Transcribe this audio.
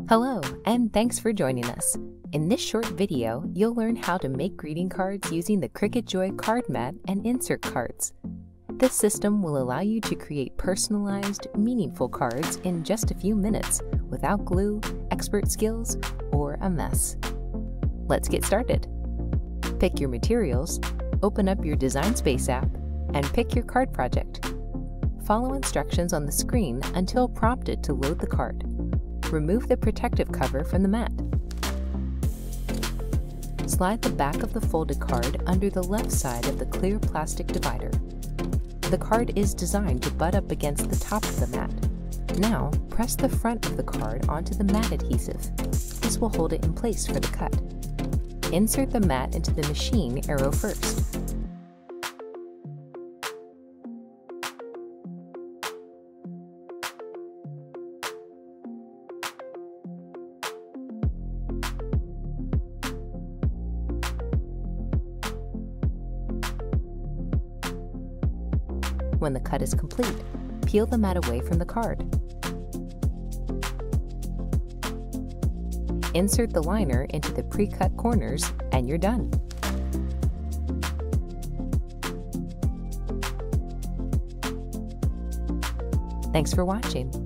Hello, and thanks for joining us. In this short video, you'll learn how to make greeting cards using the Cricut Joy card mat and insert cards. This system will allow you to create personalized, meaningful cards in just a few minutes without glue, expert skills, or a mess. Let's get started. Pick your materials, open up your Design Space app, and pick your card project. Follow instructions on the screen until prompted to load the card. Remove the protective cover from the mat. Slide the back of the folded card under the left side of the clear plastic divider. The card is designed to butt up against the top of the mat. Now, press the front of the card onto the mat adhesive. This will hold it in place for the cut. Insert the mat into the machine arrow first. When the cut is complete, peel the mat away from the card. Insert the liner into the pre-cut corners and you're done. Thanks for watching.